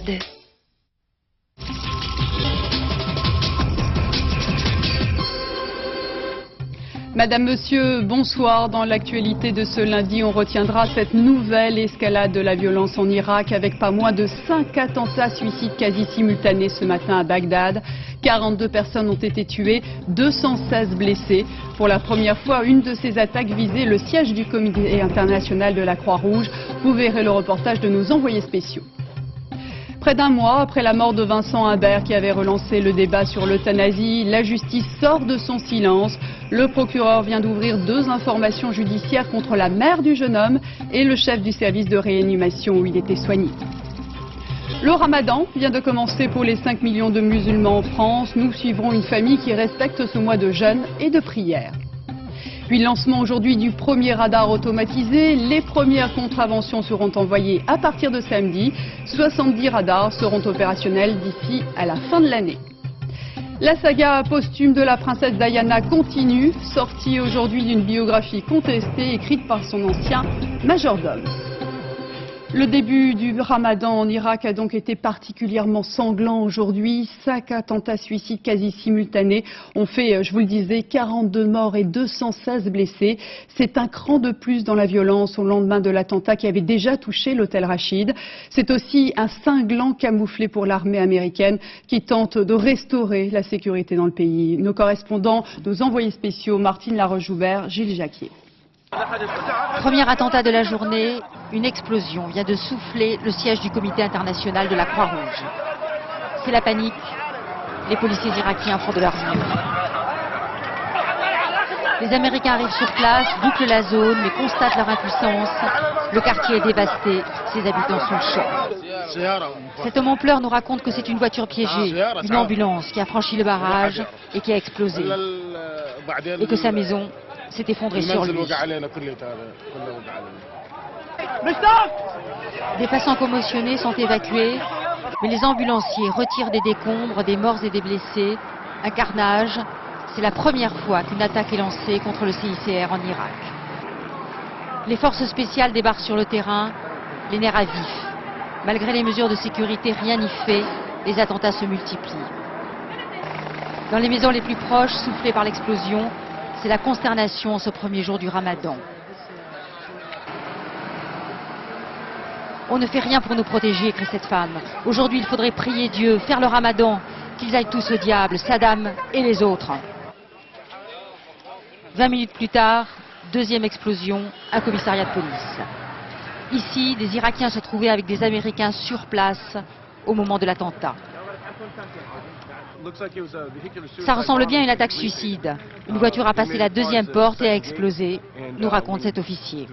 Bagdad. Madame, Monsieur, bonsoir. Dans l'actualité de ce lundi, on retiendra cette nouvelle escalade de la violence en Irak avec pas moins de 5 attentats suicides quasi simultanés ce matin à Bagdad. 42 personnes ont été tuées, 216 blessées. Pour la première fois, une de ces attaques visait le siège du Comité international de la Croix-Rouge. Vous verrez le reportage de nos envoyés spéciaux. Près d'un mois après la mort de Vincent Humbert qui avait relancé le débat sur l'euthanasie, la justice sort de son silence. Le procureur vient d'ouvrir 2 informations judiciaires contre la mère du jeune homme et le chef du service de réanimation où il était soigné. Le ramadan vient de commencer pour les 5 millions de musulmans en France. Nous suivrons une famille qui respecte ce mois de jeûne et de prière. Puis le lancement aujourd'hui du premier radar automatisé. Les premières contraventions seront envoyées à partir de samedi. 70 radars seront opérationnels d'ici à la fin de l'année. La saga posthume de la princesse Diana continue, sortie aujourd'hui d'une biographie contestée écrite par son ancien majordome. Le début du ramadan en Irak a donc été particulièrement sanglant aujourd'hui. 5 attentats suicides quasi simultanés ont fait, je vous le disais, 42 morts et 216 blessés. C'est un cran de plus dans la violence au lendemain de l'attentat qui avait déjà touché l'hôtel Rachid. C'est aussi un cinglant camouflé pour l'armée américaine qui tente de restaurer la sécurité dans le pays. Nos correspondants, nos envoyés spéciaux, Martine Laroche-Joubert, Gilles Jacquier. Premier attentat de la journée, une explosion vient de souffler le siège du Comité international de la Croix-Rouge. C'est la panique. Les policiers irakiens font de leur mieux. Les Américains arrivent sur place, bouclent la zone, mais constatent leur impuissance. Le quartier est dévasté, ses habitants sont sous le choc. Cet homme en pleurs nous raconte que c'est une voiture piégée, une ambulance qui a franchi le barrage et qui a explosé. Et que sa maison s'est effondrée sur lui. Des passants commotionnés sont évacués, mais les ambulanciers retirent des décombres, des morts et des blessés. Un carnage. C'est la première fois qu'une attaque est lancée contre le CICR en Irak. Les forces spéciales débarquent sur le terrain, les nerfs à vif. Malgré les mesures de sécurité, rien n'y fait, les attentats se multiplient. Dans les maisons les plus proches, soufflées par l'explosion, c'est la consternation ce premier jour du ramadan. On ne fait rien pour nous protéger, crie cette femme. Aujourd'hui, il faudrait prier Dieu, faire le ramadan, qu'ils aillent tous au diable, Saddam et les autres. 20 minutes plus tard, deuxième explosion, un commissariat de police. Ici, des Irakiens se trouvaient avec des Américains sur place au moment de l'attentat. Ça ressemble bien à une attaque suicide. Une voiture a passé la deuxième porte et a explosé, nous raconte cet officier.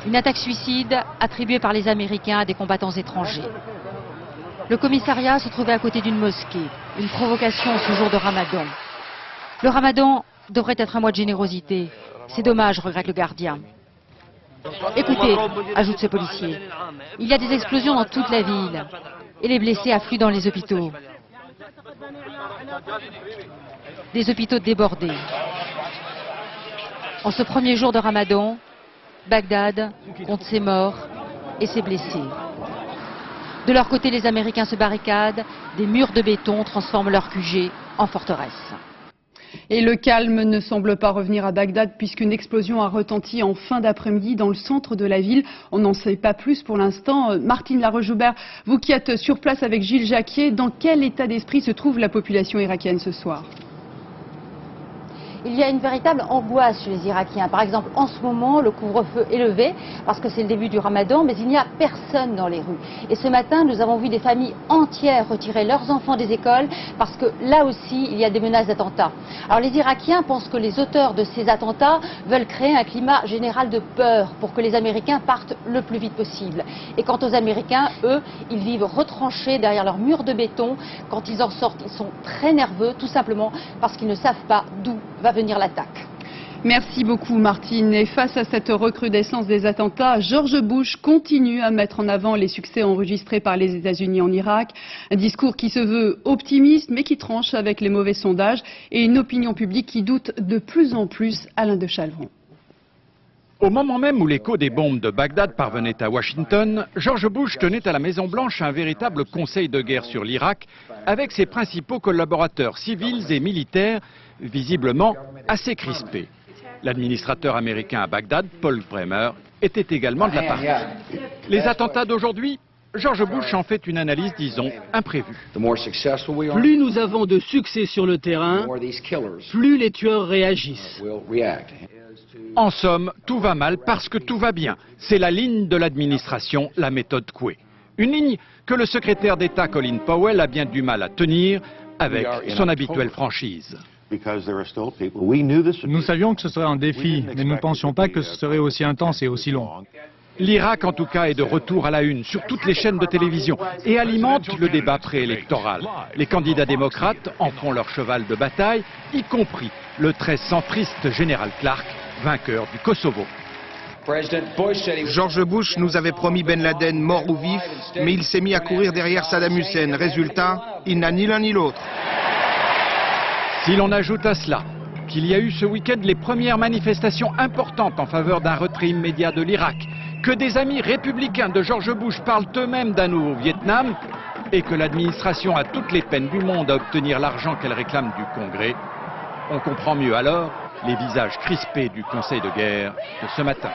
Une attaque suicide attribuée par les Américains à des combattants étrangers. Le commissariat se trouvait à côté d'une mosquée, une provocation ce jour de Ramadan. Le Ramadan devrait être un mois de générosité. C'est dommage, regrette le gardien. Écoutez, ajoute ce policier, il y a des explosions dans toute la ville et les blessés affluent dans les hôpitaux. Des hôpitaux débordés. En ce premier jour de Ramadan, Bagdad compte ses morts et ses blessés. De leur côté, les Américains se barricadent, des murs de béton transforment leur QG en forteresse. Et le calme ne semble pas revenir à Bagdad puisqu'une explosion a retenti en fin d'après-midi dans le centre de la ville. On n'en sait pas plus pour l'instant. Martine Laroche-Joubert, vous qui êtes sur place avec Gilles Jacquier, dans quel état d'esprit se trouve la population irakienne ce soir ? Il y a une véritable angoisse chez les Irakiens. Par exemple, en ce moment, le couvre-feu est levé parce que c'est le début du Ramadan, mais il n'y a personne dans les rues. Et ce matin, nous avons vu des familles entières retirer leurs enfants des écoles parce que là aussi, il y a des menaces d'attentats. Alors les Irakiens pensent que les auteurs de ces attentats veulent créer un climat général de peur pour que les Américains partent le plus vite possible. Et quant aux Américains, eux, ils vivent retranchés derrière leurs murs de béton. Quand ils en sortent, ils sont très nerveux, tout simplement parce qu'ils ne savent pas d'où va venir l'attaque. Merci beaucoup Martine. Et face à cette recrudescence des attentats, George Bush continue à mettre en avant les succès enregistrés par les États-Unis en Irak. Un discours qui se veut optimiste mais qui tranche avec les mauvais sondages et une opinion publique qui doute de plus en plus. Alain de Chalvron. Au moment même où l'écho des bombes de Bagdad parvenait à Washington, George Bush tenait à la Maison-Blanche un véritable conseil de guerre sur l'Irak avec ses principaux collaborateurs civils et militaires, visiblement assez crispés. L'administrateur américain à Bagdad, Paul Bremer, était également de la partie. Les attentats d'aujourd'hui, George Bush en fait une analyse, disons, imprévue. Plus nous avons de succès sur le terrain, plus les tueurs réagissent. En somme, tout va mal parce que tout va bien. C'est la ligne de l'administration, la méthode Coué. Une ligne que le secrétaire d'État Colin Powell a bien du mal à tenir avec son habituelle franchise. Nous savions que ce serait un défi, mais nous ne pensions pas que ce serait aussi intense et aussi long. L'Irak, en tout cas, est de retour à la une sur toutes les chaînes de télévision et alimente le débat préélectoral. Les candidats démocrates en font leur cheval de bataille, y compris le très centriste général Clark, vainqueur du Kosovo. George Bush nous avait promis Ben Laden mort ou vif, mais il s'est mis à courir derrière Saddam Hussein. Résultat, il n'a ni l'un ni l'autre. Si l'on ajoute à cela qu'il y a eu ce week-end les premières manifestations importantes en faveur d'un retrait immédiat de l'Irak, que des amis républicains de George Bush parlent eux-mêmes d'un nouveau Vietnam, et que l'administration a toutes les peines du monde à obtenir l'argent qu'elle réclame du Congrès, on comprend mieux alors les visages crispés du Conseil de guerre de ce matin.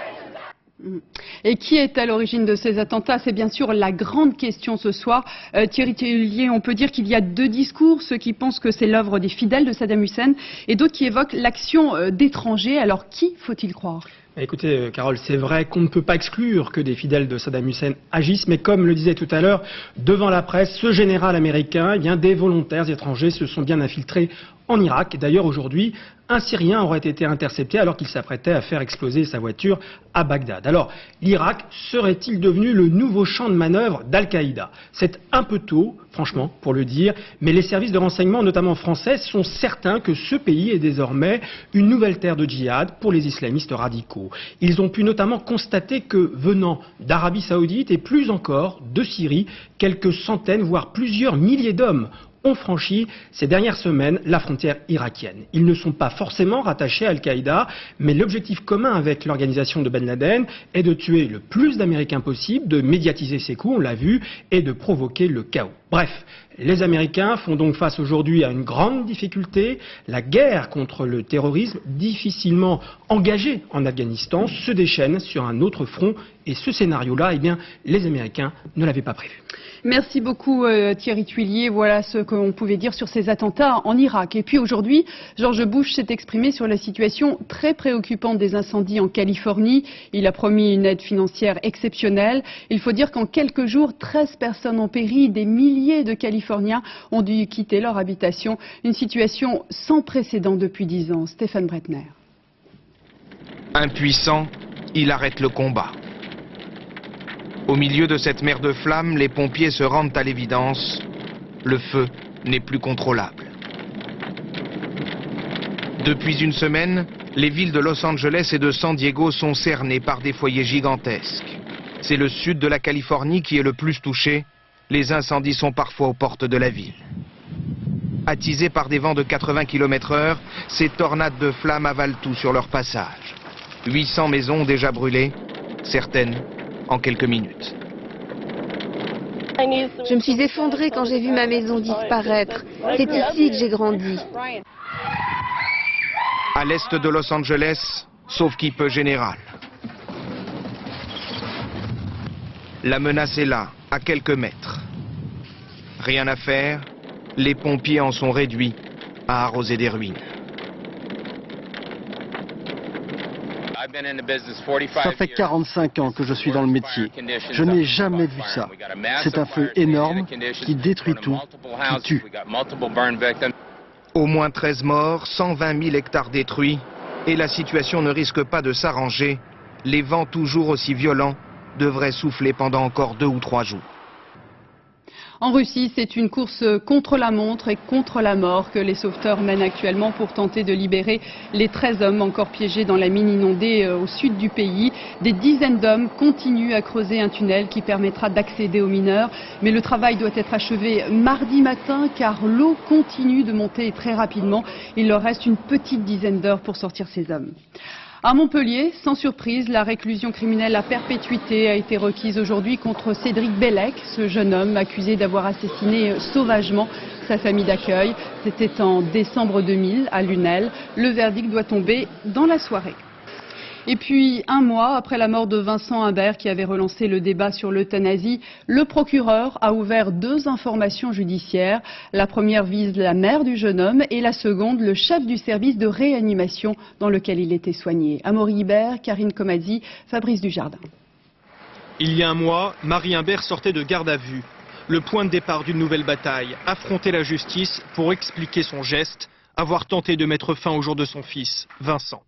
Et qui est à l'origine de ces attentats? C'est bien sûr la grande question ce soir. Thierry Tuillier, on peut dire qu'il y a deux discours, ceux qui pensent que c'est l'œuvre des fidèles de Saddam Hussein et d'autres qui évoquent l'action d'étrangers. Alors qui faut-il croire? Écoutez, Carole, c'est vrai qu'on ne peut pas exclure que des fidèles de Saddam Hussein agissent, mais comme le disait tout à l'heure, devant la presse, ce général américain, des volontaires étrangers se sont bien infiltrés en Irak. Et d'ailleurs, aujourd'hui, un Syrien aurait été intercepté alors qu'il s'apprêtait à faire exploser sa voiture à Bagdad. Alors, l'Irak serait-il devenu le nouveau champ de manœuvre d'Al-Qaïda? C'est un peu tôt, franchement, pour le dire, mais les services de renseignement, notamment français, sont certains que ce pays est désormais une nouvelle terre de djihad pour les islamistes radicaux. Ils ont pu notamment constater que, venant d'Arabie Saoudite et plus encore de Syrie, quelques centaines, voire plusieurs milliers d'hommes ont franchi ces dernières semaines la frontière irakienne. Ils ne sont pas forcément rattachés à Al-Qaïda, mais l'objectif commun avec l'organisation de Ben Laden est de tuer le plus d'Américains possible, de médiatiser ses coups, on l'a vu, et de provoquer le chaos. Bref, les Américains font donc face aujourd'hui à une grande difficulté. La guerre contre le terrorisme, difficilement engagée en Afghanistan, se déchaîne sur un autre front. Et ce scénario-là, les Américains ne l'avaient pas prévu. Merci beaucoup Thierry Tuillier. Voilà ce qu'on pouvait dire sur ces attentats en Irak. Et puis aujourd'hui, George Bush s'est exprimé sur la situation très préoccupante des incendies en Californie. Il a promis une aide financière exceptionnelle. Il faut dire qu'en quelques jours, 13 personnes ont péri, des milliers de Californiens ont dû quitter leur habitation. Une situation sans précédent depuis 10 ans. Stéphane Bretner. Impuissant, il arrête le combat. Au milieu de cette mer de flammes, les pompiers se rendent à l'évidence. Le feu n'est plus contrôlable. Depuis une semaine, les villes de Los Angeles et de San Diego sont cernées par des foyers gigantesques. C'est le sud de la Californie qui est le plus touché. Les incendies sont parfois aux portes de la ville. Attisés par des vents de 80 km/h, ces tornades de flammes avalent tout sur leur passage. 800 maisons ont déjà brûlé, certaines en quelques minutes. Je me suis effondrée quand j'ai vu ma maison disparaître. C'est ici que j'ai grandi. À l'est de Los Angeles, sauf qui peut général. La menace est là, à quelques mètres. Rien à faire, les pompiers en sont réduits à arroser des ruines. Ça fait 45 ans que je suis dans le métier. Je n'ai jamais vu ça. C'est un feu énorme qui détruit tout, qui tue. Au moins 13 morts, 120 000 hectares détruits, et la situation ne risque pas de s'arranger. Les vents toujours aussi violents devraient souffler pendant encore 2 ou 3 jours. En Russie, c'est une course contre la montre et contre la mort que les sauveteurs mènent actuellement pour tenter de libérer les 13 hommes encore piégés dans la mine inondée au sud du pays. Des dizaines d'hommes continuent à creuser un tunnel qui permettra d'accéder aux mineurs. Mais le travail doit être achevé mardi matin car l'eau continue de monter très rapidement. Il leur reste une petite dizaine d'heures pour sortir ces hommes. À Montpellier, sans surprise, la réclusion criminelle à perpétuité a été requise aujourd'hui contre Cédric Bellec, ce jeune homme accusé d'avoir assassiné sauvagement sa famille d'accueil. C'était en décembre 2000 à Lunel. Le verdict doit tomber dans la soirée. Et puis, un mois après la mort de Vincent Imbert, qui avait relancé le débat sur l'euthanasie, le procureur a ouvert 2 informations judiciaires. La première vise la mère du jeune homme et la seconde, le chef du service de réanimation dans lequel il était soigné. Amaury Hibert, Karine Comazzi, Fabrice Dujardin. Il y a un mois, Marie Imbert sortait de garde à vue. Le point de départ d'une nouvelle bataille, affronter la justice pour expliquer son geste, avoir tenté de mettre fin au jour de son fils, Vincent.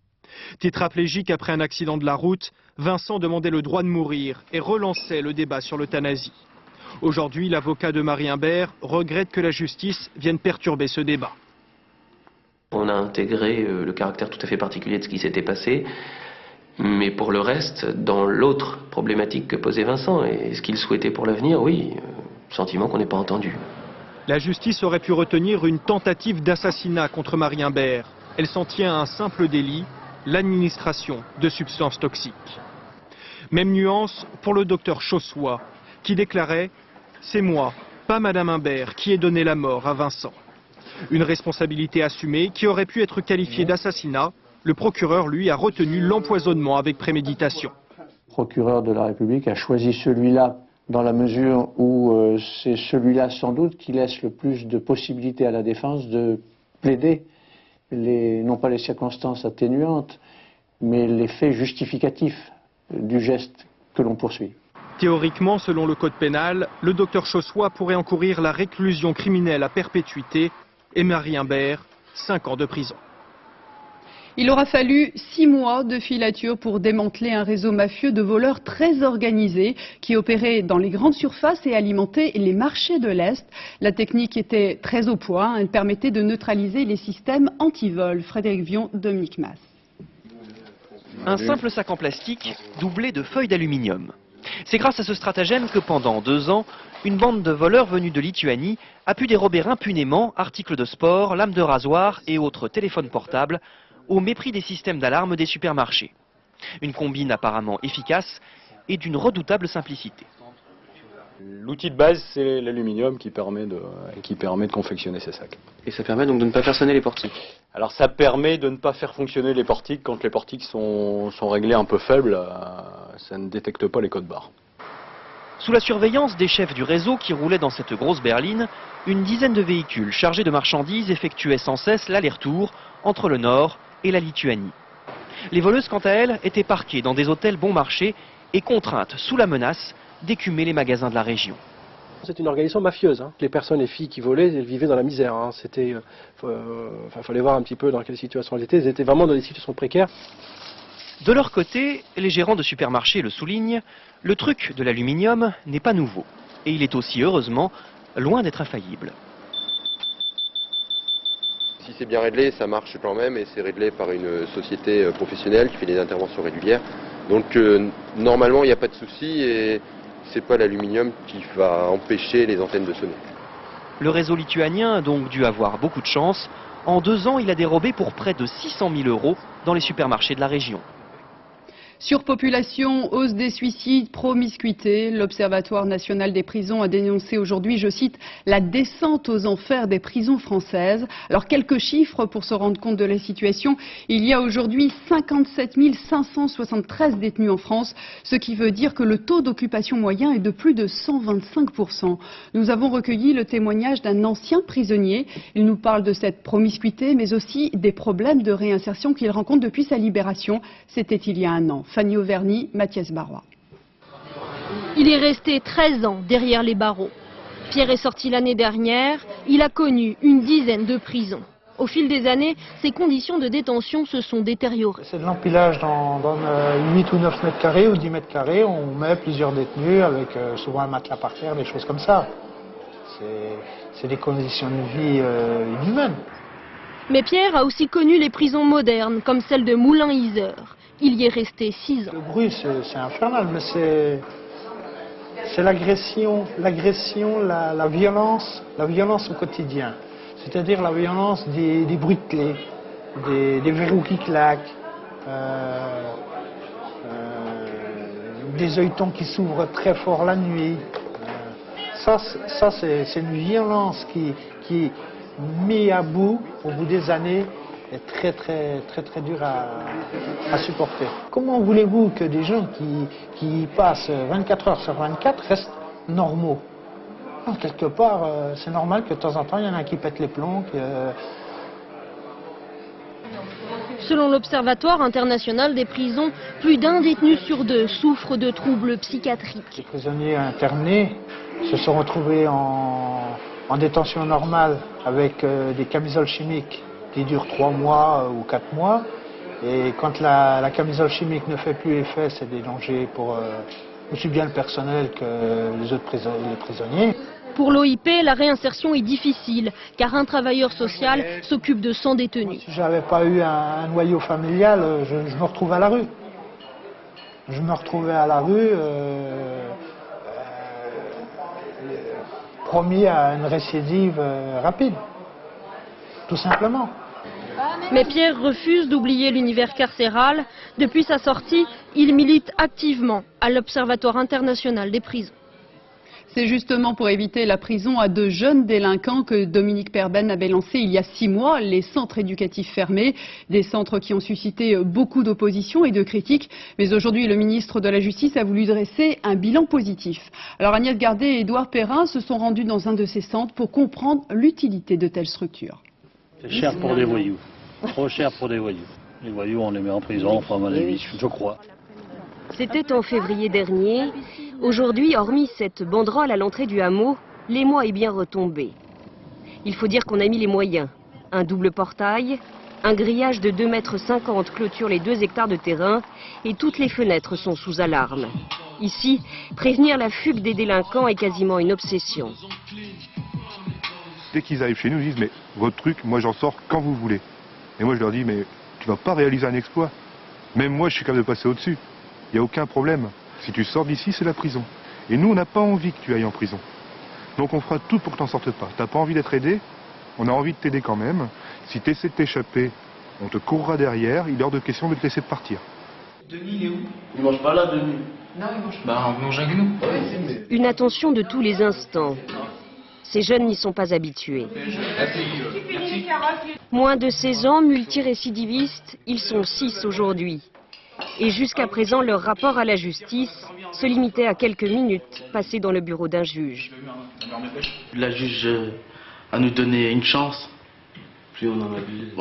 Tétraplégique après un accident de la route, Vincent demandait le droit de mourir et relançait le débat sur l'euthanasie. Aujourd'hui, l'avocat de Marie Imbert regrette que la justice vienne perturber ce débat. On a intégré le caractère tout à fait particulier de ce qui s'était passé, mais pour le reste, dans l'autre problématique que posait Vincent et ce qu'il souhaitait pour l'avenir, oui, sentiment qu'on n'est pas entendu. La justice aurait pu retenir une tentative d'assassinat contre Marie Imbert. Elle s'en tient à un simple délit, l'administration de substances toxiques. Même nuance pour le docteur Chossois, qui déclarait « C'est moi, pas Madame Imbert, qui ai donné la mort à Vincent ». Une responsabilité assumée qui aurait pu être qualifiée d'assassinat. Le procureur, lui, a retenu l'empoisonnement avec préméditation. Le procureur de la République a choisi celui-là dans la mesure où c'est celui-là sans doute qui laisse le plus de possibilités à la défense de plaider non pas les circonstances atténuantes, mais les faits justificatifs du geste que l'on poursuit. Théoriquement, selon le code pénal, le docteur Chossois pourrait encourir la réclusion criminelle à perpétuité et Marie Imbert, 5 ans de prison. Il aura fallu 6 mois de filature pour démanteler un réseau mafieux de voleurs très organisé qui opérait dans les grandes surfaces et alimentait les marchés de l'Est. La technique était très au point. Elle permettait de neutraliser les systèmes anti-vol. Frédéric Vion, Dominique Mas. Un simple sac en plastique doublé de feuilles d'aluminium. C'est grâce à ce stratagème que pendant 2 ans, une bande de voleurs venus de Lituanie a pu dérober impunément articles de sport, lames de rasoir et autres téléphones portables au mépris des systèmes d'alarme des supermarchés. Une combine apparemment efficace et d'une redoutable simplicité. L'outil de base, c'est l'aluminium qui permet de confectionner ces sacs. Et ça permet donc de ne pas faire sonner les portiques? Alors ça permet de ne pas faire fonctionner les portiques quand les portiques sont réglés un peu faibles, ça ne détecte pas les codes barres. Sous la surveillance des chefs du réseau qui roulaient dans cette grosse berline, une dizaine de véhicules chargés de marchandises effectuaient sans cesse l'aller-retour entre le Nord et la Lituanie. Les voleuses, quant à elles, étaient parquées dans des hôtels bon marché et contraintes, sous la menace, d'écumer les magasins de la région. C'est une organisation mafieuse. Les personnes, les filles qui volaient, elles vivaient dans la misère. Fallait voir un petit peu dans quelle situation elles étaient. Elles étaient vraiment dans des situations précaires. De leur côté, les gérants de supermarchés le soulignent, le truc de l'aluminium n'est pas nouveau. Et il est aussi, heureusement, loin d'être infaillible. Si c'est bien réglé, ça marche quand même et c'est réglé par une société professionnelle qui fait des interventions régulières. Donc normalement, il n'y a pas de souci et c'est pas l'aluminium qui va empêcher les antennes de sonner. Le réseau lituanien a donc dû avoir beaucoup de chance. En 2 ans, il a dérobé pour près de 600 000 € dans les supermarchés de la région. Surpopulation, hausse des suicides, promiscuité. L'Observatoire national des prisons a dénoncé aujourd'hui, je cite, la descente aux enfers des prisons françaises. Alors quelques chiffres pour se rendre compte de la situation. Il y a aujourd'hui 57 573 détenus en France, ce qui veut dire que le taux d'occupation moyen est de plus de 125%. Nous avons recueilli le témoignage d'un ancien prisonnier. Il nous parle de cette promiscuité, mais aussi des problèmes de réinsertion qu'il rencontre depuis sa libération. C'était il y a 1 an. Fanny Auvergne, Mathias Barrois. Il est resté 13 ans derrière les barreaux. Pierre est sorti l'année dernière. Il a connu une dizaine de prisons. Au fil des années, ses conditions de détention se sont détériorées. C'est de l'empilage dans 8 ou 9 mètres carrés ou 10 mètres carrés. On met plusieurs détenus avec souvent un matelas par terre, des choses comme ça. C'est des conditions de vie inhumaines. Mais Pierre a aussi connu les prisons modernes, comme celle de Moulins-Yzeure. Il y est resté 6 ans. Le bruit, c'est infernal, mais c'est l'agression, la violence au quotidien. C'est-à-dire la violence des bruits de clés, des verrous qui claquent, des œilletons qui s'ouvrent très fort la nuit. Ça c'est une violence qui mis à bout, au bout des années, est très dur à supporter. Comment voulez-vous que des gens qui passent 24 heures sur 24 restent normaux? Quelque part, c'est normal que de temps en temps, il y en a qui pètent les plombs. Selon l'Observatoire international des prisons, plus d'un détenu sur deux souffre de troubles psychiatriques. Les prisonniers internés se sont retrouvés en détention normale avec des camisoles chimiques qui durent 3 mois ou 4 mois. Et quand la camisole chimique ne fait plus effet, c'est des dangers pour aussi bien le personnel que les autres prisonniers. Pour l'OIP, la réinsertion est difficile, car un travailleur social s'occupe de 100 détenus. Si je n'avais pas eu un noyau familial, je me retrouvais à la rue. Je me retrouvais à la rue, promis à une récidive rapide, tout simplement. Mais Pierre refuse d'oublier l'univers carcéral. Depuis sa sortie, il milite activement à l'Observatoire international des prisons. C'est justement pour éviter la prison à de jeunes délinquants que Dominique Perben avait lancé il y a 6 mois les centres éducatifs fermés. Des centres qui ont suscité beaucoup d'opposition et de critiques. Mais aujourd'hui, le ministre de la Justice a voulu dresser un bilan positif. Alors Agnès Gardet et Édouard Perrin se sont rendus dans un de ces centres pour comprendre l'utilité de telles structures. C'est cher pour des voyous. Trop cher pour des voyous. Les voyous, on les met en prison, enfin à mon avis, je crois. C'était en février dernier. Aujourd'hui, hormis cette banderole à l'entrée du hameau, l'émoi est bien retombé. Il faut dire qu'on a mis les moyens. Un double portail, un grillage de 2,50 m clôture les 2 hectares de terrain et toutes les fenêtres sont sous alarme. Ici, prévenir la fugue des délinquants est quasiment une obsession. Dès qu'ils arrivent chez nous, ils disent « mais votre truc, moi j'en sors quand vous voulez ». Et moi je leur dis « mais tu vas pas réaliser un exploit. Même moi je suis capable de passer au-dessus. Il n'y a aucun problème. Si tu sors d'ici, c'est la prison. Et nous, on n'a pas envie que tu ailles en prison. Donc on fera tout pour que tu n'en sortes pas. T'as pas envie d'être aidé? On a envie de t'aider quand même. Si tu essaies de t'échapper, on te courra derrière. Il est hors de question de te laisser partir. Denis, il est où? Il mange pas là, Denis. Non, il mange pas. Bah, on mange avec nous. Une attention de tous les instants. Ces jeunes n'y sont pas habitués. Moins de 16 ans, multirécidivistes, ils sont 6 aujourd'hui. Et jusqu'à présent, leur rapport à la justice se limitait à quelques minutes passées dans le bureau d'un juge. La juge a nous donné une chance. Plus on en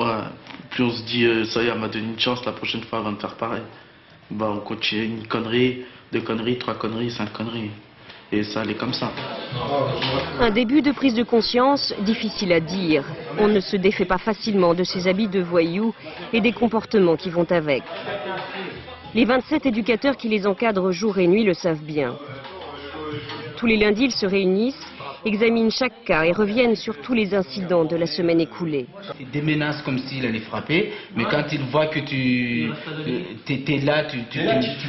a plus on se dit, ça y est, elle m'a donné une chance, la prochaine fois, elle va me faire pareil. Bah, on continue une connerie, 2 conneries, 3 conneries, 5 conneries. Et ça allait comme ça. Un début de prise de conscience, difficile à dire. On ne se défait pas facilement de ces habits de voyous et des comportements qui vont avec. Les 27 éducateurs qui les encadrent jour et nuit le savent bien. Tous les lundis, ils se réunissent, examinent chaque cas et reviennent sur tous les incidents de la semaine écoulée. Des menaces comme s'il allait frapper, mais quand il voit que tu es là, tu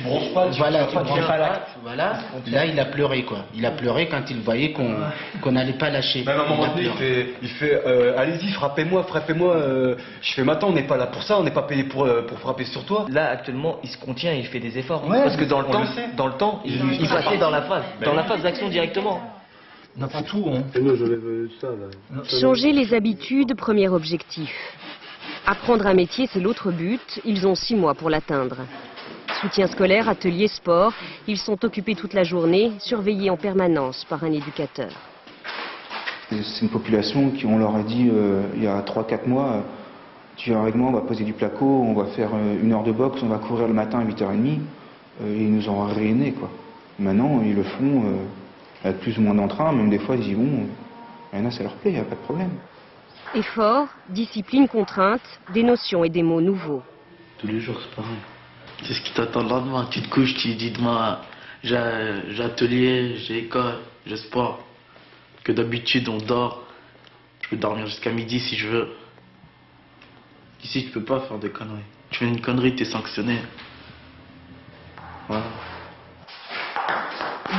bronches pas, voilà, là il a pleuré quoi. Il a pleuré quand il voyait qu'on n'allait pas lâcher. Même à un moment donné, il fait allez-y, frappez-moi. Je fais maintenant, on n'est pas là pour ça, on n'est pas payé pour frapper sur toi. Là actuellement, il se contient, il fait des efforts. Ouais, parce que dans le temps, il passait dans la phase d'action directement. On n'a pas tout, hein. Changer les habitudes, premier objectif. Apprendre un métier, c'est l'autre but. Ils ont 6 mois pour l'atteindre. Soutien scolaire, atelier, sport. Ils sont occupés toute la journée, surveillés en permanence par un éducateur. C'est une population qui, on leur a dit il y a 3-4 mois, tu viens avec moi, on va poser du placo, on va faire 1 heure de boxe, on va courir le matin à 8h30. Ils nous ont réunés, quoi. Maintenant, ils le font avec plus ou moins d'entrain, même des fois, ils disent bon, il y en a, ça leur plaît, il n'y a pas de problème. Effort, discipline, contrainte, des notions et des mots nouveaux. Tous les jours, c'est pareil. C'est ce qui t'attend le lendemain. Tu te couches, tu dis demain, j'ai atelier, j'ai école, j'ai sport. Que d'habitude, on dort. Je peux dormir jusqu'à midi si je veux. Ici, tu peux pas faire de conneries. Tu fais une connerie, t'es sanctionné. Voilà.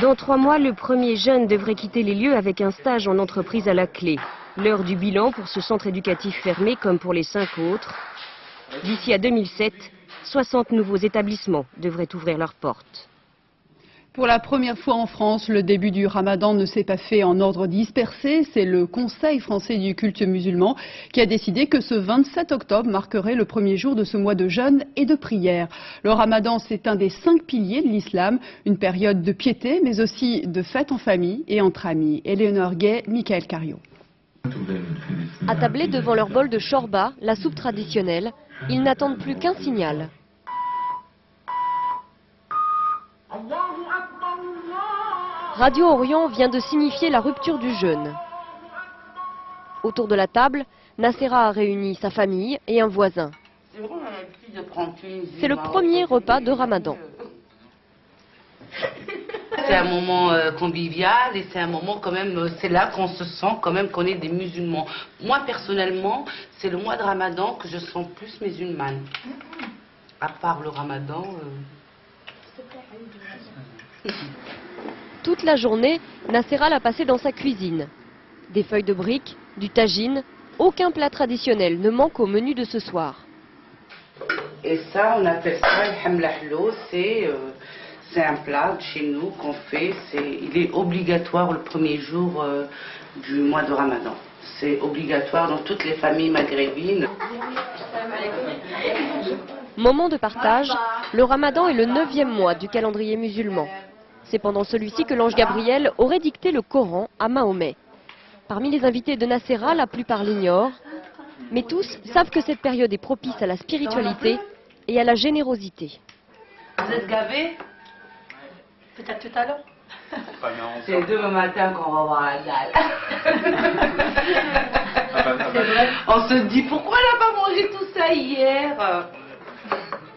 Dans 3 mois, le premier jeune devrait quitter les lieux avec un stage en entreprise à la clé. L'heure du bilan pour ce centre éducatif fermé comme pour les 5 autres. D'ici à 2007, 60 nouveaux établissements devraient ouvrir leurs portes. Pour la première fois en France, le début du ramadan ne s'est pas fait en ordre dispersé. C'est le Conseil français du culte musulman qui a décidé que ce 27 octobre marquerait le premier jour de ce mois de jeûne et de prière. Le ramadan, c'est un des 5 piliers de l'islam, une période de piété, mais aussi de fête en famille et entre amis. Éléonore Gay, Michael Cario. Attablés devant leur bol de shorba, la soupe traditionnelle, ils n'attendent plus qu'un signal. Radio Orient vient de signifier la rupture du jeûne. Autour de la table, Nacera a réuni sa famille et un voisin. C'est le premier repas de Ramadan. C'est un moment convivial et c'est un moment quand même, c'est là qu'on se sent quand même qu'on est des musulmans. Moi personnellement, c'est le mois de Ramadan que je sens plus musulmane. À part le Ramadan. Toute la journée, Nacera l'a passé dans sa cuisine. Des feuilles de briques, du tagine, aucun plat traditionnel ne manque au menu de ce soir. Et ça, on appelle ça le hamlahlo, c'est un plat de chez nous qu'on fait. Il est obligatoire le premier jour du mois de Ramadan. C'est obligatoire dans toutes les familles maghrébines. Moment de partage, le Ramadan est le 9e mois du calendrier musulman. C'est pendant celui-ci que l'ange Gabriel aurait dicté le Coran à Mahomet. Parmi les invités de Nacera, la plupart l'ignorent, mais tous savent que cette période est propice à la spiritualité et à la générosité. Vous êtes gavés? Peut-être tout à l'heure. C'est demain matin qu'on va voir la dalle. On se dit pourquoi elle n'a pas mangé tout ça hier?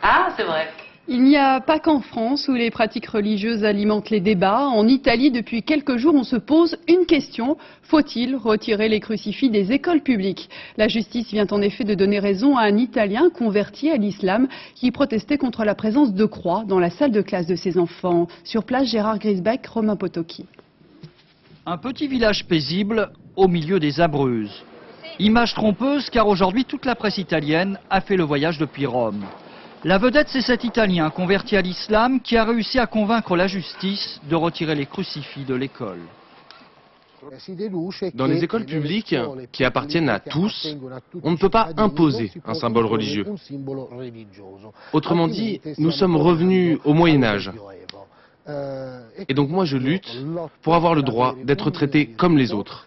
Ah, c'est vrai. Il n'y a pas qu'en France où les pratiques religieuses alimentent les débats. En Italie, depuis quelques jours, on se pose une question. Faut-il retirer les crucifix des écoles publiques? La justice vient en effet de donner raison à un Italien converti à l'islam qui protestait contre la présence de croix dans la salle de classe de ses enfants. Sur place, Gérard Grisbeck, Romain Potocchi. Un petit village paisible au milieu des Abruzzes. Image trompeuse car aujourd'hui toute la presse italienne a fait le voyage depuis Rome. La vedette, c'est cet Italien converti à l'islam qui a réussi à convaincre la justice de retirer les crucifix de l'école. Dans les écoles publiques, qui appartiennent à tous, on ne peut pas imposer un symbole religieux. Autrement dit, nous sommes revenus au Moyen-Âge. Et donc moi je lutte pour avoir le droit d'être traité comme les autres.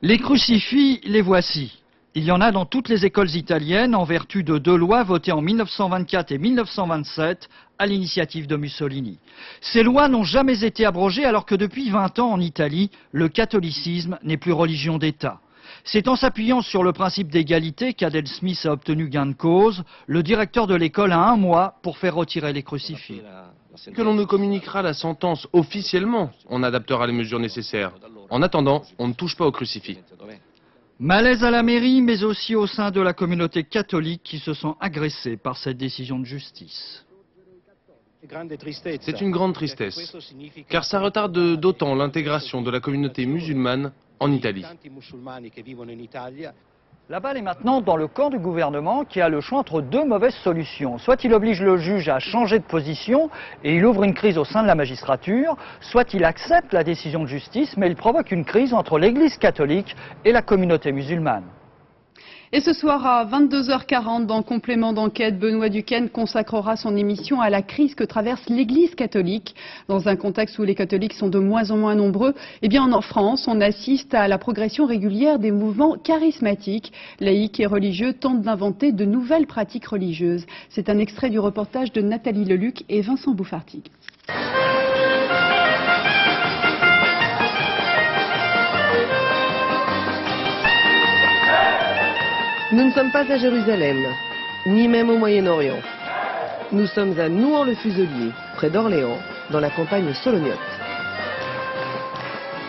Les crucifix, les voici. Il y en a dans toutes les écoles italiennes en vertu de 2 lois votées en 1924 et 1927 à l'initiative de Mussolini. Ces lois n'ont jamais été abrogées alors que depuis 20 ans en Italie, le catholicisme n'est plus religion d'État. C'est en s'appuyant sur le principe d'égalité qu'Adel Smith a obtenu gain de cause. Le directeur de l'école a 1 mois pour faire retirer les crucifix. Que l'on nous communiquera la sentence officiellement, on adaptera les mesures nécessaires. En attendant, on ne touche pas au crucifix. Malaise à la mairie, mais aussi au sein de la communauté catholique qui se sent agressée par cette décision de justice. C'est une grande tristesse, car ça retarde d'autant l'intégration de la communauté musulmane en Italie. La balle est maintenant dans le camp du gouvernement qui a le choix entre 2 mauvaises solutions. Soit il oblige le juge à changer de position et il ouvre une crise au sein de la magistrature, soit il accepte la décision de justice mais il provoque une crise entre l'Église catholique et la communauté musulmane. Et ce soir à 22h40, dans Complément d'enquête, Benoît Duquesne consacrera son émission à la crise que traverse l'Église catholique. Dans un contexte où les catholiques sont de moins en moins nombreux, eh bien en France, on assiste à la progression régulière des mouvements charismatiques. Laïcs et religieux tentent d'inventer de nouvelles pratiques religieuses. C'est un extrait du reportage de Nathalie Leluc et Vincent Bouffartig. Nous ne sommes pas à Jérusalem, ni même au Moyen-Orient. Nous sommes à Nouan-le-Fuselier, près d'Orléans, dans la campagne solognote.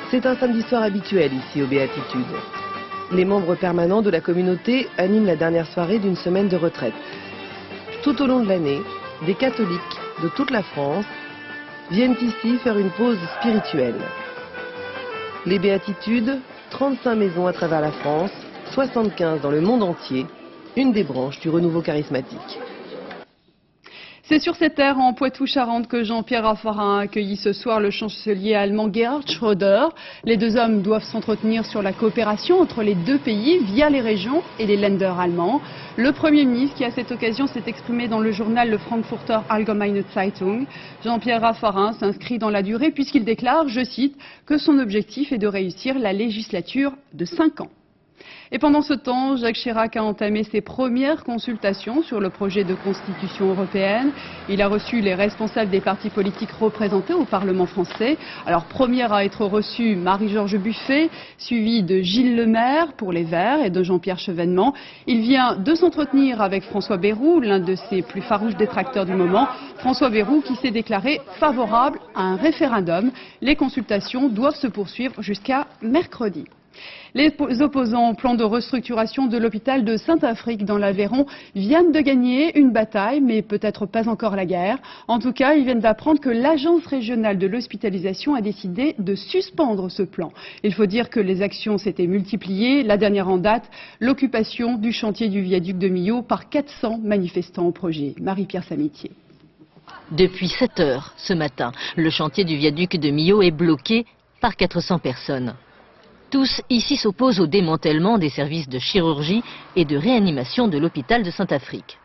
C'est un samedi soir habituel ici aux Béatitudes. Les membres permanents de la communauté animent la dernière soirée d'une semaine de retraite. Tout au long de l'année, des catholiques de toute la France viennent ici faire une pause spirituelle. Les Béatitudes, 35 maisons à travers la France, 75 dans le monde entier, une des branches du renouveau charismatique. C'est sur cette terre en Poitou-Charentes que Jean-Pierre Raffarin a accueilli ce soir le chancelier allemand Gerhard Schröder. Les deux hommes doivent s'entretenir sur la coopération entre les deux pays via les régions et les Länder allemands. Le Premier ministre qui à cette occasion s'est exprimé dans le journal Le Frankfurter Allgemeine Zeitung. Jean-Pierre Raffarin s'inscrit dans la durée puisqu'il déclare, je cite, que son objectif est de réussir la législature de 5 ans. Et pendant ce temps, Jacques Chirac a entamé ses premières consultations sur le projet de constitution européenne. Il a reçu les responsables des partis politiques représentés au Parlement français. Alors, première à être reçue, Marie-Georges Buffet, suivie de Gilles Lemaire pour les Verts et de Jean-Pierre Chevènement. Il vient de s'entretenir avec François Bayrou, l'un de ses plus farouches détracteurs du moment. François Bayrou qui s'est déclaré favorable à un référendum. Les consultations doivent se poursuivre jusqu'à mercredi. Les opposants au plan de restructuration de l'hôpital de Saint-Affrique dans l'Aveyron viennent de gagner une bataille, mais peut-être pas encore la guerre. En tout cas, ils viennent d'apprendre que l'Agence régionale de l'hospitalisation a décidé de suspendre ce plan. Il faut dire que les actions s'étaient multipliées. La dernière en date, l'occupation du chantier du viaduc de Millau par 400 manifestants au projet. Marie-Pierre Samitier. Depuis 7 heures ce matin, le chantier du viaduc de Millau est bloqué par 400 personnes. Tous ici s'opposent au démantèlement des services de chirurgie et de réanimation de l'hôpital de Saint-Affrique.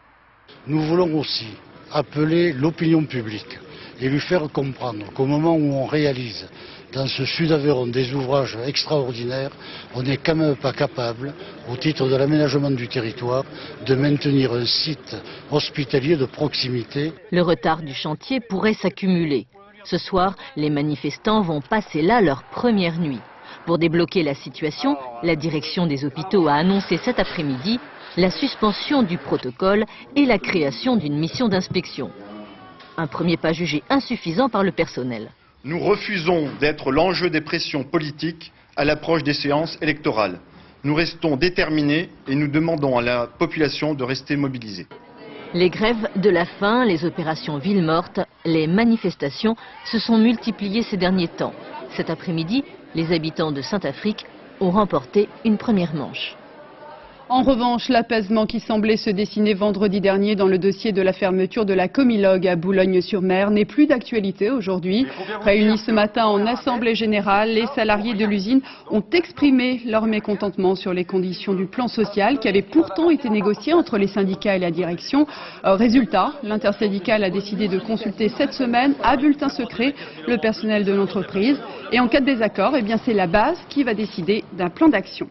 Nous voulons aussi appeler l'opinion publique et lui faire comprendre qu'au moment où on réalise dans ce Sud-Aveyron des ouvrages extraordinaires, on n'est quand même pas capable, au titre de l'aménagement du territoire, de maintenir un site hospitalier de proximité. Le retard du chantier pourrait s'accumuler. Ce soir, les manifestants vont passer là leur première nuit. Pour débloquer la situation, la direction des hôpitaux a annoncé cet après-midi la suspension du protocole et la création d'une mission d'inspection. Un premier pas jugé insuffisant par le personnel. Nous refusons d'être l'enjeu des pressions politiques à l'approche des séances électorales. Nous restons déterminés et nous demandons à la population de rester mobilisée. Les grèves de la faim, les opérations ville morte, les manifestations se sont multipliées ces derniers temps. Cet après-midi, les habitants de Saint-Affrique ont remporté une première manche. En revanche, l'apaisement qui semblait se dessiner vendredi dernier dans le dossier de la fermeture de la Comilogue à Boulogne-sur-Mer n'est plus d'actualité aujourd'hui. Réunis ce matin en assemblée générale, les salariés de l'usine ont exprimé leur mécontentement sur les conditions du plan social qui avait pourtant été négocié entre les syndicats et la direction. Résultat, l'intersyndicale a décidé de consulter cette semaine à bulletin secret le personnel de l'entreprise. Et en cas de désaccord, eh bien c'est la base qui va décider d'un plan d'action.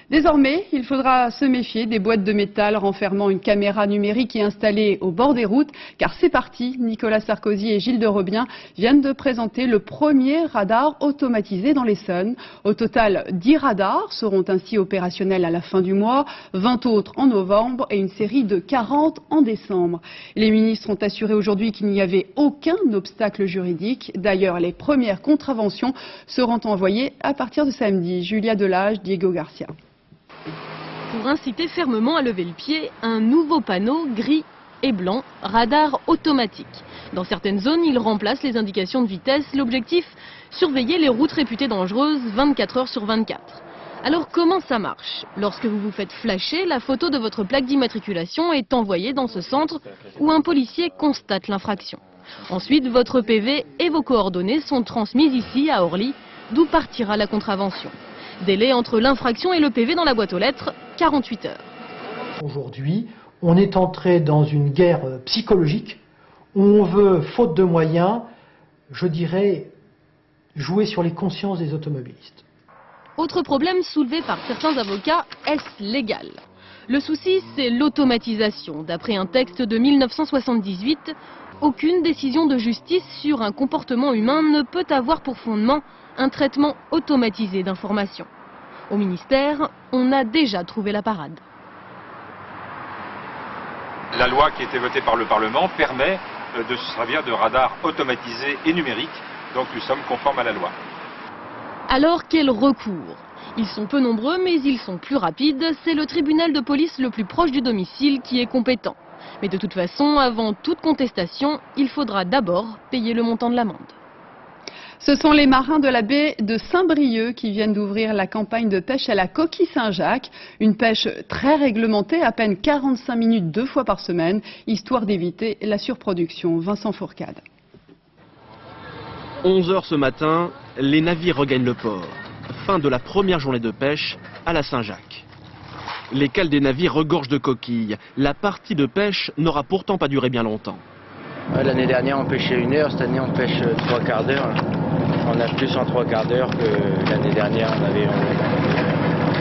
Désormais, il faudra se méfier des boîtes de métal renfermant une caméra numérique et installée au bord des routes, car c'est parti, Nicolas Sarkozy et Gilles de Robien viennent de présenter le premier radar automatisé dans l'Essonne. Au total, 10 radars seront ainsi opérationnels à la fin du mois, 20 autres en novembre et une série de 40 en décembre. Les ministres ont assuré aujourd'hui qu'il n'y avait aucun obstacle juridique. D'ailleurs, les premières contraventions seront envoyées à partir de samedi. Julia Delage, Diego Garcia. Pour inciter fermement à lever le pied, un nouveau panneau gris et blanc, radar automatique. Dans certaines zones, il remplace les indications de vitesse. L'objectif, surveiller les routes réputées dangereuses 24 heures sur 24. Alors comment ça marche? Lorsque vous vous faites flasher, la photo de votre plaque d'immatriculation est envoyée dans ce centre où un policier constate l'infraction. Ensuite, votre PV et vos coordonnées sont transmises ici à Orly, d'où partira la contravention. Délai entre l'infraction et le PV dans la boîte aux lettres, 48 heures. Aujourd'hui, on est entré dans une guerre psychologique où on veut, faute de moyens, je dirais, jouer sur les consciences des automobilistes. Autre problème soulevé par certains avocats, est-ce légal? Le souci, c'est l'automatisation. D'après un texte de 1978, aucune décision de justice sur un comportement humain ne peut avoir pour fondement un traitement automatisé d'informations. Au ministère, on a déjà trouvé la parade. La loi qui a été votée par le Parlement permet de se servir de radars automatisés et numériques, donc nous sommes conformes à la loi. Alors quel recours? Ils sont peu nombreux, mais ils sont plus rapides. C'est le tribunal de police le plus proche du domicile qui est compétent. Mais de toute façon, avant toute contestation, il faudra d'abord payer le montant de l'amende. Ce sont les marins de la baie de Saint-Brieuc qui viennent d'ouvrir la campagne de pêche à la coquille Saint-Jacques. Une pêche très réglementée, à peine 45 minutes 2 fois par semaine, histoire d'éviter la surproduction. Vincent Fourcade. 11 h ce matin, les navires regagnent le port. Fin de la première journée de pêche à la Saint-Jacques. Les cales des navires regorgent de coquilles. La partie de pêche n'aura pourtant pas duré bien longtemps. L'année dernière on pêchait 1 heure, cette année on pêche 3/4 d'heure. On a plus en 3/4 d'heure que l'année dernière on avait.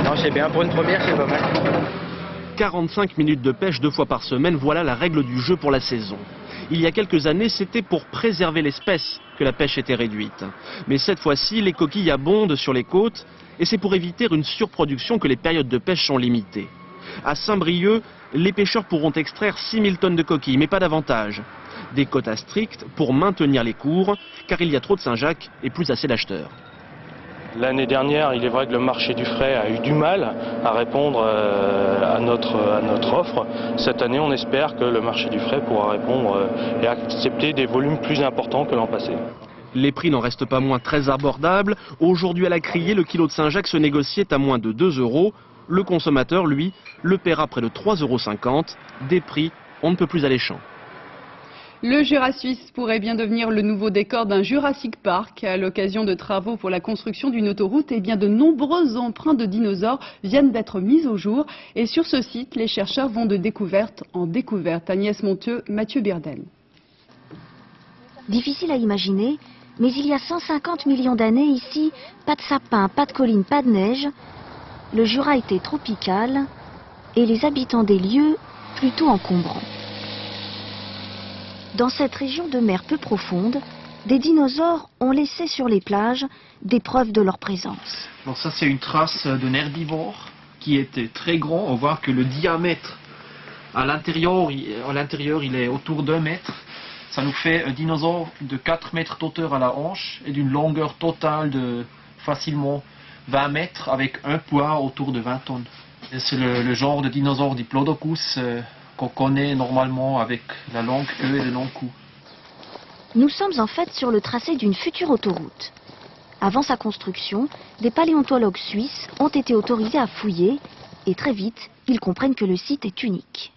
Non, c'est bien, pour une première c'est pas mal. 45 minutes de pêche 2 fois par semaine, voilà la règle du jeu pour la saison. Il y a quelques années, c'était pour préserver l'espèce que la pêche était réduite. Mais cette fois-ci, les coquilles abondent sur les côtes et c'est pour éviter une surproduction que les périodes de pêche sont limitées. À Saint-Brieuc, les pêcheurs pourront extraire 6000 tonnes de coquilles, mais pas davantage. Des quotas stricts pour maintenir les cours, car il y a trop de Saint-Jacques et plus assez d'acheteurs. L'année dernière, il est vrai que le marché du frais a eu du mal à répondre à notre offre. Cette année, on espère que le marché du frais pourra répondre et accepter des volumes plus importants que l'an passé. Les prix n'en restent pas moins très abordables. Aujourd'hui, à la criée, le kilo de Saint-Jacques se négociait à moins de 2 €. Le consommateur, lui, le paiera près de 3,50 €. Des prix, on ne peut plus alléchants. Le Jura suisse pourrait bien devenir le nouveau décor d'un Jurassic Park. À l'occasion de travaux pour la construction d'une autoroute, et bien de nombreuses empreintes de dinosaures viennent d'être mises au jour. Et sur ce site, les chercheurs vont de découverte en découverte. Agnès Monteux, Mathieu Birden. Difficile à imaginer, mais il y a 150 millions d'années ici, pas de sapin, pas de collines, pas de neige. Le Jura était tropical et les habitants des lieux plutôt encombrants. Dans cette région de mer peu profonde, des dinosaures ont laissé sur les plages des preuves de leur présence. Alors ça, c'est une trace d'un herbivore qui était très grand. On voit que le diamètre à l'intérieur, il est autour d'1 mètre. Ça nous fait un dinosaure de 4 mètres d'auteur à la hanche et d'une longueur totale de facilement 20 mètres avec un poids autour de 20 tonnes. C'est le genre de dinosaure Diplodocus qu'on connaît normalement avec la longue queue et le long cou. Nous sommes en fait sur le tracé d'une future autoroute. Avant sa construction, des paléontologues suisses ont été autorisés à fouiller et très vite, ils comprennent que le site est unique.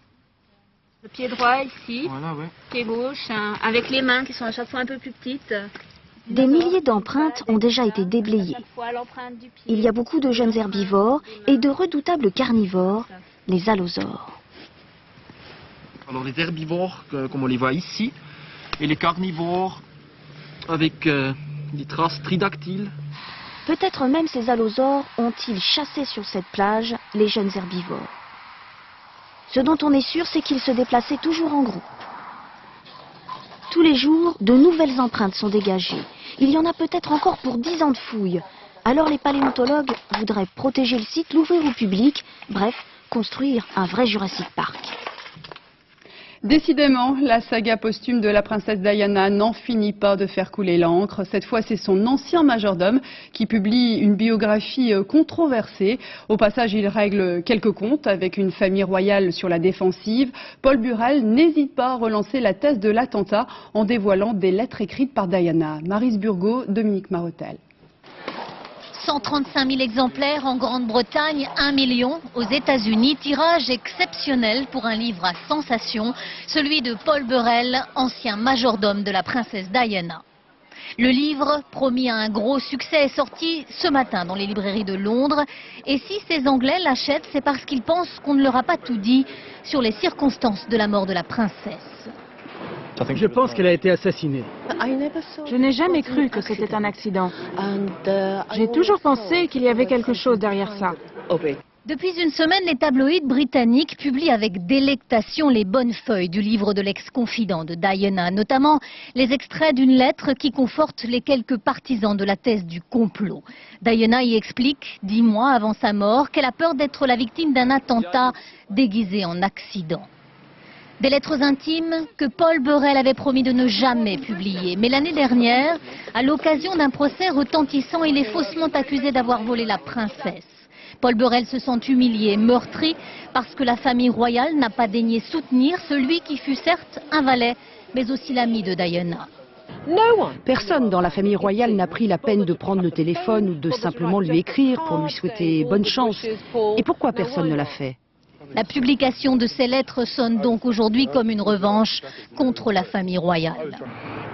Le pied droit ici, voilà, ouais. Pied gauche, avec les mains qui sont à chaque fois un peu plus petites. Des milliers d'empreintes ont déjà été déblayées. Il y a beaucoup de jeunes herbivores et de redoutables carnivores, les allosaures. Alors les herbivores, comme on les voit ici, et les carnivores avec des traces tridactyles. Peut-être même ces allosaures ont-ils chassé sur cette plage les jeunes herbivores. Ce dont on est sûr, c'est qu'ils se déplaçaient toujours en groupe. Tous les jours, de nouvelles empreintes sont dégagées. Il y en a peut-être encore pour 10 ans de fouilles. Alors les paléontologues voudraient protéger le site, l'ouvrir au public, bref, construire un vrai Jurassic Park. Décidément, la saga posthume de la princesse Diana n'en finit pas de faire couler l'encre. Cette fois, c'est son ancien majordome qui publie une biographie controversée. Au passage, il règle quelques comptes avec une famille royale sur la défensive. Paul Burrell n'hésite pas à relancer la thèse de l'attentat en dévoilant des lettres écrites par Diana. Maryse Burgot, Dominique Marotel. 135 000 exemplaires en Grande-Bretagne, 1 million aux États-Unis. Tirage exceptionnel pour un livre à sensation, celui de Paul Burrell, ancien majordome de la princesse Diana. Le livre, promis à un gros succès, est sorti ce matin dans les librairies de Londres. Et si ces Anglais l'achètent, c'est parce qu'ils pensent qu'on ne leur a pas tout dit sur les circonstances de la mort de la princesse. Je pense qu'elle a été assassinée. Je n'ai jamais cru que c'était un accident. J'ai toujours pensé qu'il y avait quelque chose derrière ça. Depuis une semaine, les tabloïds britanniques publient avec délectation les bonnes feuilles du livre de l'ex-confident de Diana, notamment les extraits d'une lettre qui conforte les quelques partisans de la thèse du complot. Diana y explique, 10 mois avant sa mort, qu'elle a peur d'être la victime d'un attentat déguisé en accident. Des lettres intimes que Paul Burrell avait promis de ne jamais publier. Mais l'année dernière, à l'occasion d'un procès retentissant, il est faussement accusé d'avoir volé la princesse. Paul Burrell se sent humilié, meurtri, parce que la famille royale n'a pas daigné soutenir celui qui fut certes un valet, mais aussi l'ami de Diana. Personne dans la famille royale n'a pris la peine de prendre le téléphone ou de simplement lui écrire pour lui souhaiter bonne chance. Et pourquoi personne ne l'a fait ? La publication de ces lettres sonne donc aujourd'hui comme une revanche contre la famille royale.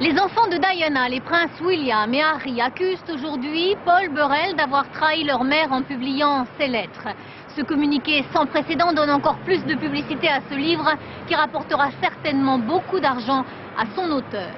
Les enfants de Diana, les princes William et Harry, accusent aujourd'hui Paul Burrell d'avoir trahi leur mère en publiant ces lettres. Ce communiqué sans précédent donne encore plus de publicité à ce livre qui rapportera certainement beaucoup d'argent à son auteur.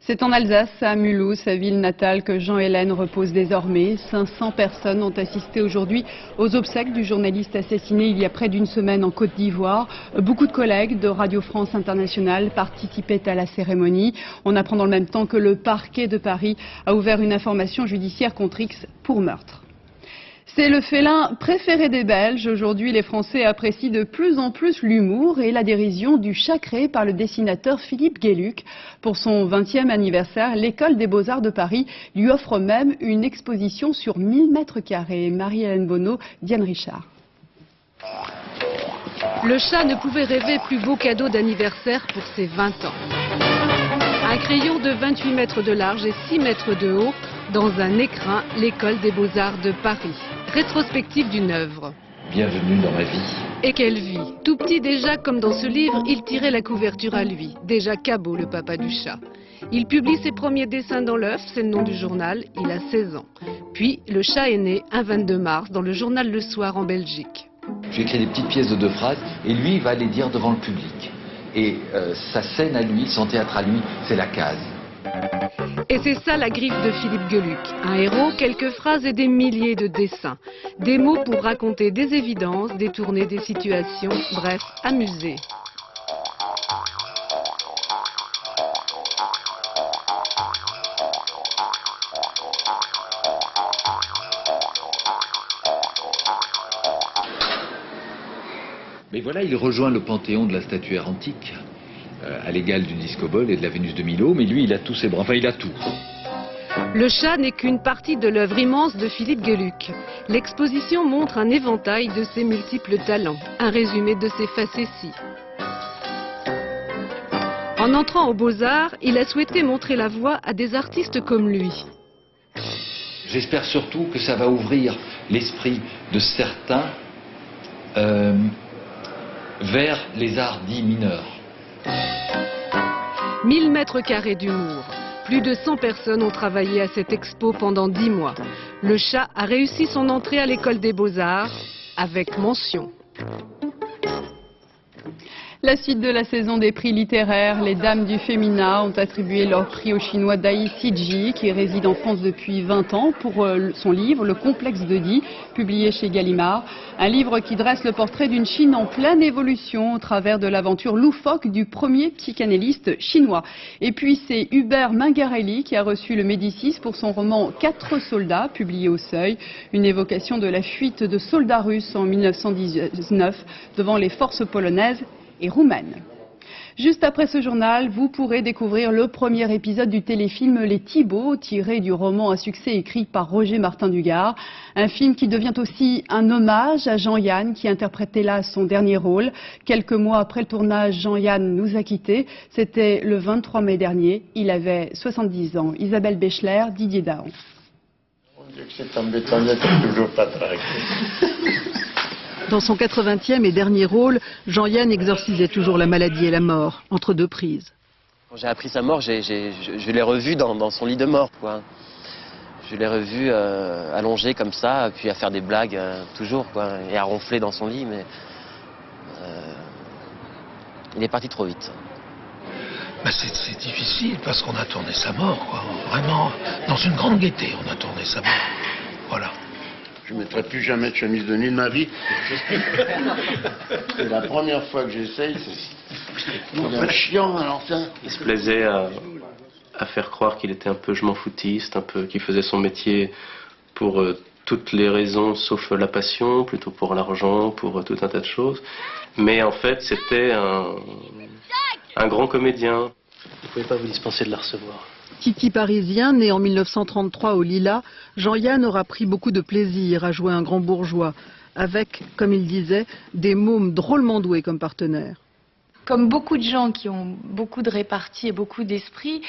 C'est en Alsace, à Mulhouse, sa ville natale, que Jean Hélène repose désormais. 500 personnes ont assisté aujourd'hui aux obsèques du journaliste assassiné il y a près d'une semaine en Côte d'Ivoire. Beaucoup de collègues de Radio France Internationale participaient à la cérémonie. On apprend dans le même temps que le parquet de Paris a ouvert une information judiciaire contre X pour meurtre. C'est le félin préféré des Belges. Aujourd'hui, les Français apprécient de plus en plus l'humour et la dérision du chat créé par le dessinateur Philippe Gueluc. Pour son 20e anniversaire, l'École des Beaux-Arts de Paris lui offre même une exposition sur 1000 mètres carrés. Marie-Hélène Bonneau, Diane Richard. Le chat ne pouvait rêver plus beau cadeau d'anniversaire pour ses 20 ans. Un crayon de 28 mètres de large et 6 mètres de haut dans un écrin, l'École des Beaux-Arts de Paris. Rétrospective d'une œuvre. Bienvenue dans ma vie. Et quelle vie! Tout petit déjà, comme dans ce livre, il tirait la couverture à lui. Déjà Cabot, le papa du chat. Il publie ses premiers dessins dans l'œuf, c'est le nom du journal, il a 16 ans. Puis, le chat est né un 22 mars dans le journal Le Soir en Belgique. J'écris des petites pièces de 2 phrases et lui, il va les dire devant le public. Et sa scène à lui, son théâtre à lui, c'est la case. Et c'est ça la griffe de Philippe Gueluc. Un héros, quelques phrases et des milliers de dessins. Des mots pour raconter des évidences, détourner des situations, bref, amuser. Mais voilà, il rejoint le panthéon de la statuaire antique. À l'égal du disco-ball et de la Vénus de Milo, mais lui, il a tous ses bras, enfin, il a tout. Le chat n'est qu'une partie de l'œuvre immense de Philippe Gueluc. L'exposition montre un éventail de ses multiples talents, un résumé de ses facéties. En entrant aux Beaux-Arts, il a souhaité montrer la voie à des artistes comme lui. J'espère surtout que ça va ouvrir l'esprit de certains vers les arts dits mineurs. 1000 mètres carrés d'humour. Plus de 100 personnes ont travaillé à cette expo pendant 10 mois. Le chat a réussi son entrée à l'école des Beaux-Arts avec mention. La suite de la saison des prix littéraires, les Dames du Féminin ont attribué leur prix au Chinois Dai Sijie, qui réside en France depuis 20 ans, pour son livre Le Complexe d'Oedipe, publié chez Gallimard. Un livre qui dresse le portrait d'une Chine en pleine évolution au travers de l'aventure loufoque du premier psychanalyste chinois. Et puis c'est Hubert Mingarelli qui a reçu le Médicis pour son roman 4 soldats, publié au Seuil, une évocation de la fuite de soldats russes en 1919 devant les forces polonaises et roumaine. Juste après ce journal, vous pourrez découvrir le premier épisode du téléfilm Les Thibauts, tiré du roman à succès écrit par Roger Martin Dugard. Un film qui devient aussi un hommage à Jean-Yann, qui interprétait là son dernier rôle. Quelques mois après le tournage, Jean-Yann nous a quittés. C'était le 23 mai dernier. Il avait 70 ans. Isabelle Béchler, Didier Dahan. Mon Dieu, que c'est embêtant d'être toujours pas traqué. Dans son 80e et dernier rôle, Jean-Yann exorcisait toujours la maladie et la mort, entre 2 prises. Quand j'ai appris sa mort, je l'ai revu dans son lit de mort, quoi. Je l'ai revu allongé comme ça, puis à faire des blagues toujours, quoi, et à ronfler dans son lit, mais il est parti trop vite. Bah c'est difficile parce qu'on a tourné sa mort, quoi. Vraiment, dans une grande gaieté, on a tourné sa mort. Voilà. Je ne mettrai plus jamais de chemise de nuit de ma vie. C'est la première fois que j'essaye. C'est chiant, alors ça. Il se plaisait à faire croire qu'il était un peu je m'en foutiste, un peu qu'il faisait son métier pour toutes les raisons sauf la passion, plutôt pour l'argent, pour tout un tas de choses. Mais en fait, c'était un grand comédien. Vous ne pouvez pas vous dispenser de la recevoir. Titi parisien, né en 1933 au Lilas, Jean-Yann aura pris beaucoup de plaisir à jouer un grand bourgeois, avec, comme il disait, des mômes drôlement doués comme partenaires. Comme beaucoup de gens qui ont beaucoup de répartie et beaucoup d'esprit,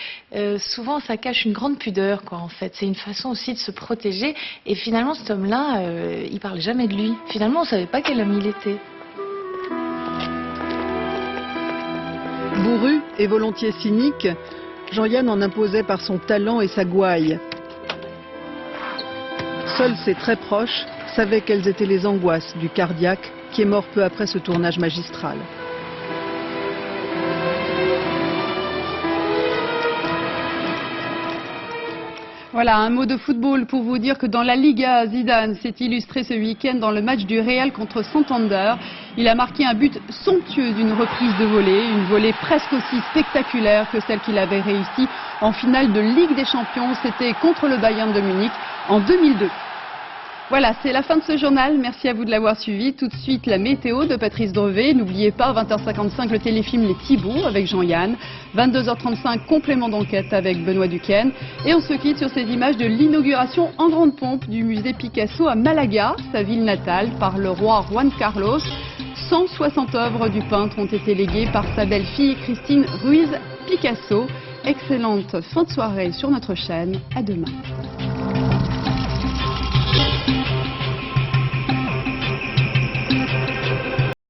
souvent ça cache une grande pudeur, quoi, en fait. C'est une façon aussi de se protéger. Et finalement, cet homme-là, il parlait jamais de lui. Finalement, on savait pas quel homme il était. Bourru et volontiers cynique, Jean-Yann en imposait par son talent et sa gouaille. Seuls ses très proches savaient quelles étaient les angoisses du cardiaque qui est mort peu après ce tournage magistral. Voilà, un mot de football pour vous dire que dans la Liga, Zidane s'est illustré ce week-end dans le match du Real contre Santander. Il a marqué un but somptueux d'une reprise de volée, une volée presque aussi spectaculaire que celle qu'il avait réussi en finale de Ligue des Champions. C'était contre le Bayern de Munich en 2002. Voilà, c'est la fin de ce journal. Merci à vous de l'avoir suivi. Tout de suite, la météo de Patrice Drevet. N'oubliez pas, 20h55, le téléfilm Les Thibauts avec Jean-Yann. 22h35, complément d'enquête avec Benoît Duquesne. Et on se quitte sur ces images de l'inauguration en grande pompe du musée Picasso à Malaga, sa ville natale, par le roi Juan Carlos. 160 œuvres du peintre ont été léguées par sa belle-fille Christine Ruiz Picasso. Excellente fin de soirée sur notre chaîne. À demain.